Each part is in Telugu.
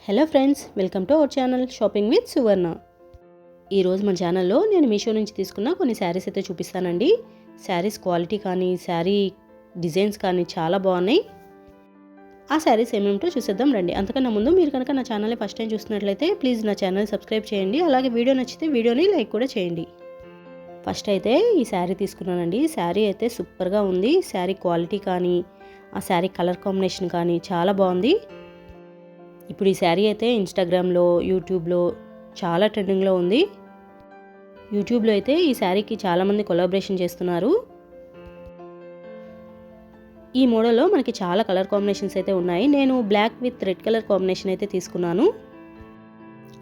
Hello friends, welcome to our channel shopping with Suvarna. ఈరోజు మన ఛానల్లో నేను మీషో నుంచి తీసుకున్న కొన్ని శారీస్ అయితే చూపిస్తానండి. శారీస్ క్వాలిటీ కానీ శారీ డిజైన్స్ కానీ చాలా బాగున్నాయి. ఆ శారీస్ ఏమేమిటో చూసేద్దాం రండి. అంతకన్నా ముందు మీరు కనుక నా ఛానల్ని ఫస్ట్ టైం చూస్తున్నట్లయితే ప్లీజ్ నా ఛానల్ సబ్స్క్రైబ్ చేయండి. అలాగే వీడియో నచ్చితే వీడియోని లైక్ కూడా చేయండి. ఫస్ట్ అయితే ఈ శారీ తీసుకున్నానండి. శారీ అయితే సూపర్గా ఉంది. శారీ క్వాలిటీ కానీ ఆ శారీ కలర్ కాంబినేషన్ కానీ చాలా బాగుంది. ఇప్పుడు ఈ శారీ అయితే ఇన్స్టాగ్రామ్లో, యూట్యూబ్లో చాలా ట్రెండింగ్లో ఉంది. యూట్యూబ్లో అయితే ఈ శారీకి చాలామంది కొలాబరేషన్ చేస్తున్నారు. ఈ మోడల్లో మనకి చాలా కలర్ కాంబినేషన్స్ అయితే ఉన్నాయి. నేను black with red colour combination అయితే తీసుకున్నాను.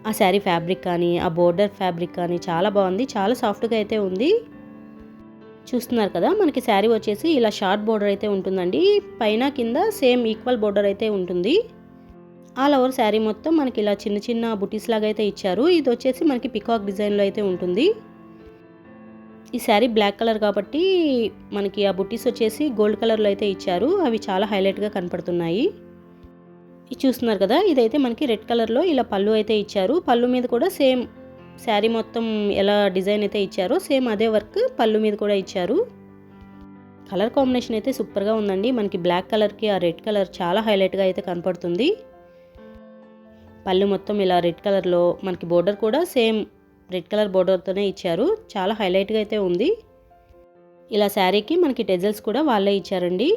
ఆ శారీ ఫ్యాబ్రిక్ కానీ ఆ బోర్డర్ ఫ్యాబ్రిక్ కానీ చాలా బాగుంది. చాలా సాఫ్ట్గా అయితే ఉంది. చూస్తున్నారు కదా, మనకి శారీ వచ్చేసి ఇలా షార్ట్ బోర్డర్ అయితే ఉంటుందండి. పైన కింద సేమ్ ఈక్వల్ బోర్డర్ అయితే ఉంటుంది. ఆల్ ఓవర్ శారీ మొత్తం మనకి ఇలా చిన్న చిన్న బుటీస్ లాగా అయితే ఇచ్చారు. ఇది వచ్చేసి మనకి పికాక్ డిజైన్లో అయితే ఉంటుంది. ఈ శారీ బ్లాక్ కలర్ కాబట్టి మనకి ఆ బుటీస్ వచ్చేసి గోల్డ్ కలర్లో అయితే ఇచ్చారు. అవి చాలా హైలైట్గా కనపడుతున్నాయి. ఇది చూస్తున్నారు కదా, ఇదైతే మనకి రెడ్ కలర్లో ఇలా పళ్ళు అయితే ఇచ్చారు. పళ్ళు మీద కూడా సేమ్ శారీ మొత్తం ఎలా డిజైన్ అయితే ఇచ్చారో సేమ్ అదే వర్క్ పళ్ళు మీద కూడా ఇచ్చారు. కలర్ కాంబినేషన్ అయితే సూపర్గా ఉందండి. మనకి బ్లాక్ కలర్కి ఆ రెడ్ కలర్ చాలా హైలైట్గా అయితే కనపడుతుంది. పళ్ళు మొత్తం ఇలా రెడ్ కలర్లో, మనకి బోర్డర్ కూడా సేమ్ రెడ్ కలర్ బోర్డర్తోనే ఇచ్చారు. చాలా హైలైట్గా అయితే ఉంది. ఇలా శారీకి మనకి టెజల్స్ కూడా వాళ్ళే ఇచ్చారండి.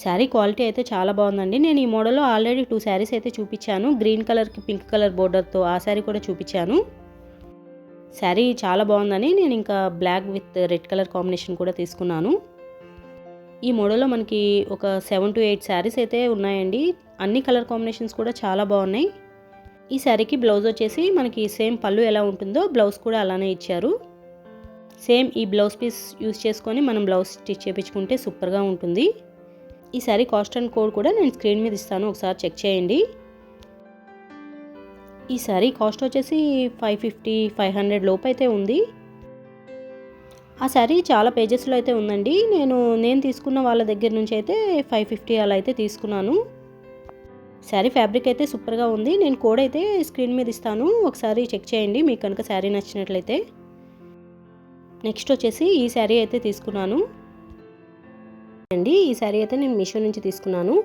శారీ క్వాలిటీ అయితే చాలా బాగుందండి. నేను ఈ మోడల్లో ఆల్రెడీ 2 శారీస్ అయితే చూపించాను. గ్రీన్ కలర్కి పింక్ కలర్ బోర్డర్తో ఆ శారీ కూడా చూపించాను. శారీ చాలా బాగుందని నేను ఇంకా black with red colour combination కూడా తీసుకున్నాను. ఈ మోడల్లో మనకి ఒక 7 to 8 శారీస్ అయితే ఉన్నాయండి. అన్ని కలర్ కాంబినేషన్స్ కూడా చాలా బాగున్నాయి. ఈ శారీకి బ్లౌజ్ వచ్చేసి మనకి సేమ్ పళ్ళు ఎలా ఉంటుందో బ్లౌజ్ కూడా అలానే ఇచ్చారు. సేమ్ ఈ బ్లౌజ్ పీస్ యూస్ చేసుకొని మనం బ్లౌజ్ స్టిచ్ చేయించుకుంటే సూపర్గా ఉంటుంది. ఈ శారీ కాస్ట్ అండ్ కోడ్ కూడా నేను స్క్రీన్ మీద ఇస్తాను, ఒకసారి చెక్ చేయండి. ఈ శారీ కాస్ట్ వచ్చేసి 550-500 లోపు అయితే ఉంది. ఆ శారీ చాలా పేజెస్లో అయితే ఉందండి. నేను తీసుకున్న వాళ్ళ దగ్గర నుంచి అయితే 550 అలా అయితే తీసుకున్నాను. శారీ ఫ్యాబ్రిక్ అయితే సూపర్గా ఉంది. నేను కోడ్ అయితే స్క్రీన్ మీద ఇస్తాను, ఒకసారి చెక్ చేయండి మీకు కనుక శారీ నచ్చినట్లయితే. నెక్స్ట్ వచ్చేసి ఈ శారీ అయితే తీసుకున్నాను అండి. ఈ శారీ అయితే నేను మీషో నుంచి తీసుకున్నాను.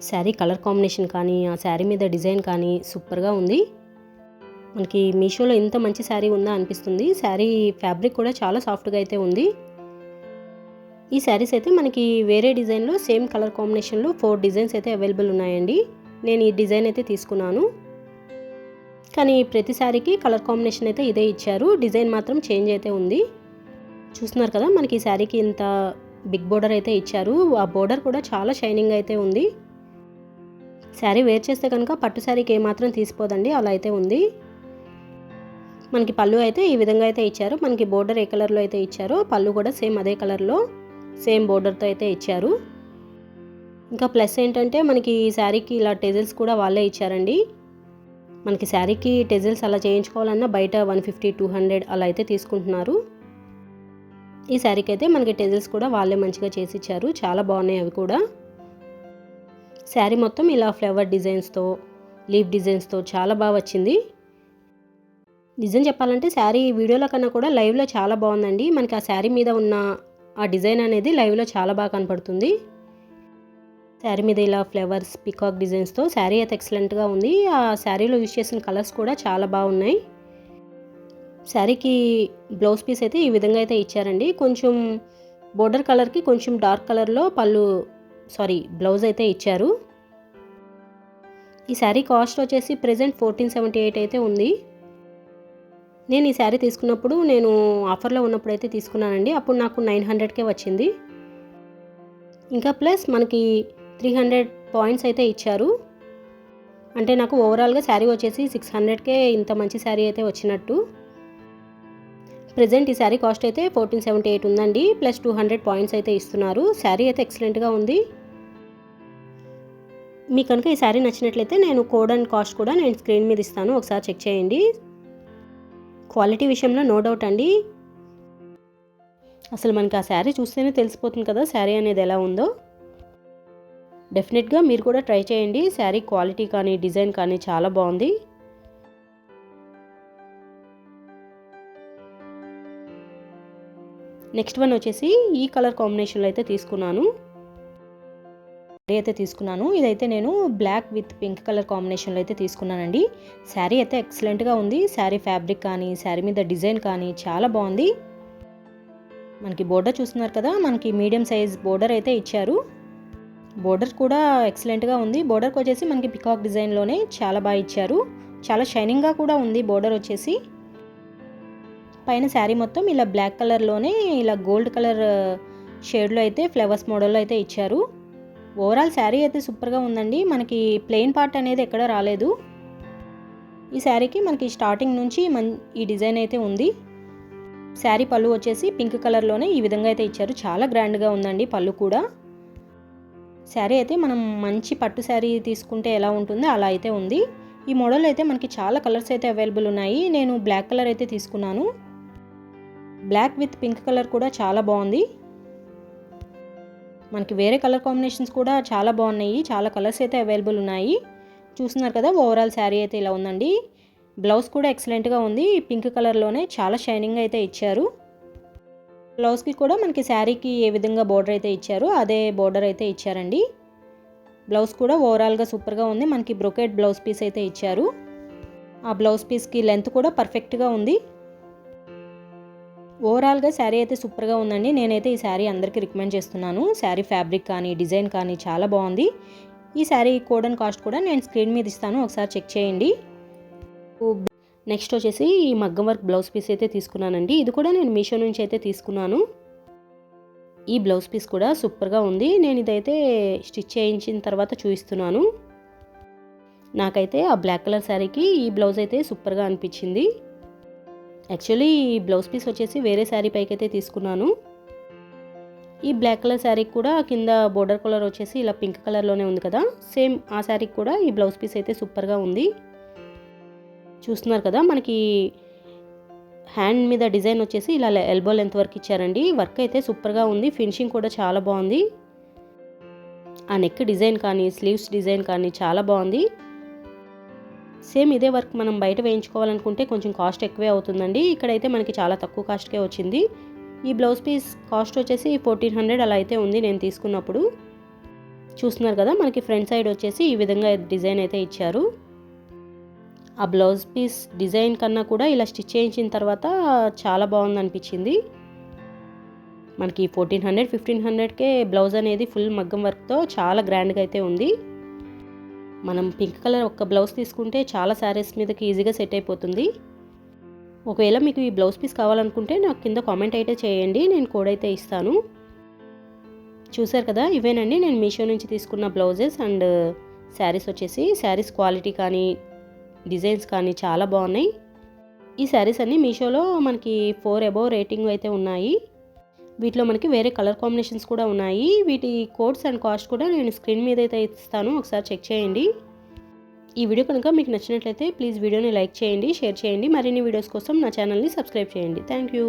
శారీ కలర్ కాంబినేషన్ కానీ ఆ శారీ మీద డిజైన్ కానీ సూపర్గా ఉంది. మనకి మీషోలో ఇంత మంచి శారీ ఉందా అనిపిస్తుంది. శారీ ఫ్యాబ్రిక్ కూడా చాలా సాఫ్ట్గా అయితే ఉంది. ఈ శారీస్ అయితే మనకి వేరే డిజైన్లో సేమ్ కలర్ కాంబినేషన్లో 4 డిజైన్స్ అయితే అవైలబుల్ ఉన్నాయండి. నేను ఈ డిజైన్ అయితే తీసుకున్నాను. కానీ ప్రతి శారీకి కలర్ కాంబినేషన్ అయితే ఇదే ఇచ్చారు. డిజైన్ మాత్రం చేంజ్ అయితే ఉంది. చూస్తున్నారు కదా, మనకి ఈ శారీకి ఇంత బిగ్ బోర్డర్ అయితే ఇచ్చారు. ఆ బోర్డర్ కూడా చాలా షైనింగ్ అయితే ఉంది. శారీ వేర్ చేస్తే కనుక పట్టు శారీకి ఏమాత్రం తీసిపోదండి, అలా అయితే ఉంది. మనకి పళ్ళు అయితే ఈ విధంగా అయితే ఇచ్చారు. మనకి బోర్డర్ ఏ కలర్లో అయితే ఇచ్చారో పళ్ళు కూడా సేమ్ అదే కలర్లో సేమ్ బోర్డర్తో అయితే ఇచ్చారు. ఇంకా ప్లస్ ఏంటంటే మనకి ఈ శారీకి ఇలా టెజల్స్ కూడా వాళ్ళే ఇచ్చారండి. మనకి శారీకి టెజల్స్ అలా చేయించుకోవాలన్నా బయట 150-200 అలా అయితే తీసుకుంటున్నారు. ఈ శారీకి అయితే మనకి టెజల్స్ కూడా వాళ్ళే మంచిగా చేసి ఇచ్చారు. చాలా బాగున్నాయి అవి కూడా. శారీ మొత్తం ఇలా ఫ్లవర్ డిజైన్స్తో, లీఫ్ డిజైన్స్తో చాలా బాగా వచ్చింది. నిజం చెప్పాలంటే శారీ వీడియోలో కన్నా కూడా లైవ్లో చాలా బాగుందండి. మనకి ఆ శారీ మీద ఉన్న ఆ డిజైన్ అనేది లైవ్లో చాలా బాగా కనపడుతుంది. శారీ మీద ఇలా ఫ్లవర్స్, పికాక్ డిజైన్స్తో శారీ అయితే ఎక్సలెంట్గా ఉంది. ఆ శారీలో యూజ్ చేసిన కలర్స్ కూడా చాలా బాగున్నాయి. శారీకి బ్లౌజ్ పీస్ అయితే ఈ విధంగా అయితే ఇచ్చారండి. కొంచెం బోర్డర్ కలర్కి కొంచెం డార్క్ కలర్లో బ్లౌజ్ అయితే ఇచ్చారు. ఈ శారీ కాస్ట్ వచ్చేసి ప్రెజెంట్ 1478 అయితే ఉంది. నేను ఈ శారీ తీసుకున్నప్పుడు నేను ఆఫర్లో ఉన్నప్పుడు అయితే తీసుకున్నానండి. అప్పుడు నాకు 900కే వచ్చింది. ఇంకా ప్లస్ మనకి 300 పాయింట్స్ అయితే ఇచ్చారు. అంటే నాకు ఓవరాల్గా శారీ వచ్చేసి 600కే ఇంత మంచి శారీ అయితే వచ్చినట్టు. ప్రెజెంట్ ఈ శారీ కాస్ట్ అయితే 1478 ఉందండి. ప్లస్ 200 పాయింట్స్ అయితే ఇస్తున్నారు. శారీ అయితే ఎక్సలెంట్గా ఉంది. మీకు కనుక ఈ శారీ నచ్చినట్లయితే నేను కోడ్ అండ్ కాస్ట్ కూడా నేను స్క్రీన్ మీద ఇస్తాను, ఒకసారి చెక్ చేయండి. క్వాలిటీ విషయంలో నో డౌట్ అండి. అసలు మనకి ఆ శారీ చూస్తేనే తెలిసిపోతుంది కదా శారీ అనేది ఎలా ఉందో. డెఫినెట్గా మీరు కూడా ట్రై చేయండి. శారీ క్వాలిటీ కానీ డిజైన్ కానీ చాలా బాగుంది. నెక్స్ట్ వన్ వచ్చేసి ఈ కలర్ కాంబినేషన్లో అయితే తీసుకున్నాను. ఇదైతే నేను బ్లాక్ విత్ పింక్ కలర్ కాంబినేషన్లో అయితే తీసుకున్నానండి. శారీ అయితే ఎక్సలెంట్గా ఉంది. శారీ ఫ్యాబ్రిక్ కానీ శారీ మీద డిజైన్ కానీ చాలా బాగుంది. మనకి బోర్డర్ చూస్తున్నారు కదా, మనకి మీడియం సైజ్ బోర్డర్ అయితే ఇచ్చారు. బోర్డర్ కూడా ఎక్సలెంట్గా ఉంది. బోర్డర్కి వచ్చేసి మనకి పికాక్ డిజైన్లోనే చాలా బాగా ఇచ్చారు. చాలా షైనింగ్గా కూడా ఉంది బోర్డర్ వచ్చేసి. పైన శారీ మొత్తం ఇలా బ్లాక్ కలర్లోనే ఇలా గోల్డ్ కలర్ షేడ్లో అయితే ఫ్లవర్స్ మోడల్లో అయితే ఇచ్చారు. ఓవరాల్ శారీ అయితే సూపర్గా ఉందండి. మనకి ప్లెయిన్ పార్ట్ అనేది ఎక్కడ రాలేదు. ఈ శారీకి మనకి స్టార్టింగ్ నుంచి ఈ డిజైన్ అయితే ఉంది. శారీ పళ్ళు వచ్చేసి పింక్ కలర్లోనే ఈ విధంగా అయితే ఇచ్చారు. చాలా గ్రాండ్గా ఉందండి పళ్ళు కూడా. శారీ అయితే మనం మంచి పట్టు శారీ తీసుకుంటే ఎలా ఉంటుందో అలా అయితే ఉంది. ఈ మోడల్ అయితే మనకి చాలా కలర్స్ అయితే అవైలబుల్ ఉన్నాయి. నేను బ్లాక్ కలర్ అయితే తీసుకున్నాను. బ్లాక్ విత్ పింక్ కలర్ కూడా చాలా బాగుంది. మనకి వేరే కలర్ కాంబినేషన్స్ కూడా చాలా బాగున్నాయి. చాలా కలర్స్ అయితే అవైలబుల్ ఉన్నాయి. చూస్తున్నారు కదా, ఓవరాల్ శారీ అయితే ఇలా ఉందండి. బ్లౌజ్ కూడా ఎక్సలెంట్గా ఉంది. పింక్ కలర్లోనే చాలా షైనింగ్ అయితే ఇచ్చారు. బ్లౌజ్కి కూడా మనకి శారీకి ఏ విధంగా బోర్డర్ అయితే ఇచ్చారో అదే బోర్డర్ అయితే ఇచ్చారండి. బ్లౌజ్ కూడా ఓవరాల్గా సూపర్గా ఉంది. మనకి బ్రొకెట్ బ్లౌజ్ పీస్ అయితే ఇచ్చారు. ఆ బ్లౌజ్ పీస్కి లెంత్ కూడా పర్ఫెక్ట్గా ఉంది. ఓవరాల్గా శారీ అయితే సూపర్గా ఉందండి. నేనైతే ఈ శారీ అందరికీ రికమెండ్ చేస్తున్నాను. శారీ ఫ్యాబ్రిక్ కానీ డిజైన్ కానీ చాలా బాగుంది. ఈ శారీ కోడ్ అండ్ కాస్ట్ కూడా నేను స్క్రీన్ మీద ఇస్తాను, ఒకసారి చెక్ చేయండి. నెక్స్ట్ వచ్చేసి ఈ మగ్గం వర్క్ బ్లౌజ్ పీస్ అయితే తీసుకున్నానండి. ఇది కూడా నేను మీషో నుంచి అయితే తీసుకున్నాను. ఈ బ్లౌజ్ పీస్ కూడా సూపర్గా ఉంది. నేను ఇదైతే స్టిచ్ చేయించిన తర్వాత చూపిస్తున్నాను. నాకైతే ఆ బ్లాక్ కలర్ శారీకి ఈ బ్లౌజ్ అయితే సూపర్గా అనిపించింది. యాక్చువల్లీ ఈ బ్లౌజ్ పీస్ వచ్చేసి వేరే శారీ పైకి అయితే తీసుకున్నాను. ఈ బ్లాక్ కలర్ శారీకి కూడా కింద బోర్డర్ కలర్ వచ్చేసి ఇలా పింక్ కలర్లోనే ఉంది కదా, సేమ్ ఆ శారీకి కూడా ఈ బ్లౌజ్ పీస్ అయితే సూపర్గా ఉంది. చూస్తున్నారు కదా, మనకి హ్యాండ్ మీద డిజైన్ వచ్చేసి ఇలా ఎల్బో లెంత్ వరకు ఇచ్చారండి. వర్క్ అయితే సూపర్గా ఉంది. ఫినిషింగ్ కూడా చాలా బాగుంది. ఆ నెక్ డిజైన్ కానీ స్లీవ్స్ డిజైన్ కానీ చాలా బాగుంది. సేమ్ ఇదే వర్క్ మనం బయట వేయించుకోవాలనుకుంటే కొంచెం కాస్ట్ ఎక్కువే అవుతుందండి. ఇక్కడైతే మనకి చాలా తక్కువ కాస్ట్కే వచ్చింది. ఈ బ్లౌజ్ పీస్ కాస్ట్ వచ్చేసి 1400 అలా అయితే ఉంది నేను తీసుకున్నప్పుడు. చూస్తున్నారు కదా, మనకి ఫ్రంట్ సైడ్ వచ్చేసి ఈ విధంగా డిజైన్ అయితే ఇచ్చారు. ఆ బ్లౌజ్ పీస్ డిజైన్ కన్నా కూడా ఇలా స్టిచ్ చేయించిన తర్వాత చాలా బాగుంది అనిపించింది. మనకి 1400 1500కే బ్లౌజ్ అనేది ఫుల్ మగ్గం వర్క్తో చాలా గ్రాండ్గా అయితే ఉంది. మనం పింక్ కలర్ ఒక బ్లౌజ్ తీసుకుంటే చాలా శారీస్ మీదకి ఈజీగా సెట్ అయిపోతుంది. ఒకవేళ మీకు ఈ బ్లౌజ్ పీస్ కావాలనుకుంటే నాకు కింద కామెంట్ అయితే చేయండి, నేను కోడ్ అయితే ఇస్తాను. చూసారు కదా, ఇవేనండి నేను మీషో నుంచి తీసుకున్న బ్లౌజెస్ అండ్ శారీస్ వచ్చేసి. శారీస్ క్వాలిటీ కానీ డిజైన్స్ కానీ చాలా బాగున్నాయి. ఈ శారీస్ అన్నీ మీషోలో మనకి 4 అబోవ్ రేటింగ్ అయితే ఉన్నాయి. వీటిలో మనకి వేరే కలర్ కాంబినేషన్స్ కూడా ఉన్నాయి. వీటి కోడ్స్ అండ్ కాస్ట్ కూడా నేను స్క్రీన్ మీద అయితే ఇస్తాను, ఒకసారి చెక్ చేయండి. ఈ వీడియో కనుక మీకు నచ్చినట్లయితే ప్లీజ్ వీడియోని లైక్ చేయండి, షేర్ చేయండి. మరిన్ని వీడియోస్ కోసం నా ఛానల్ని సబ్స్క్రైబ్ చేయండి. Thank you.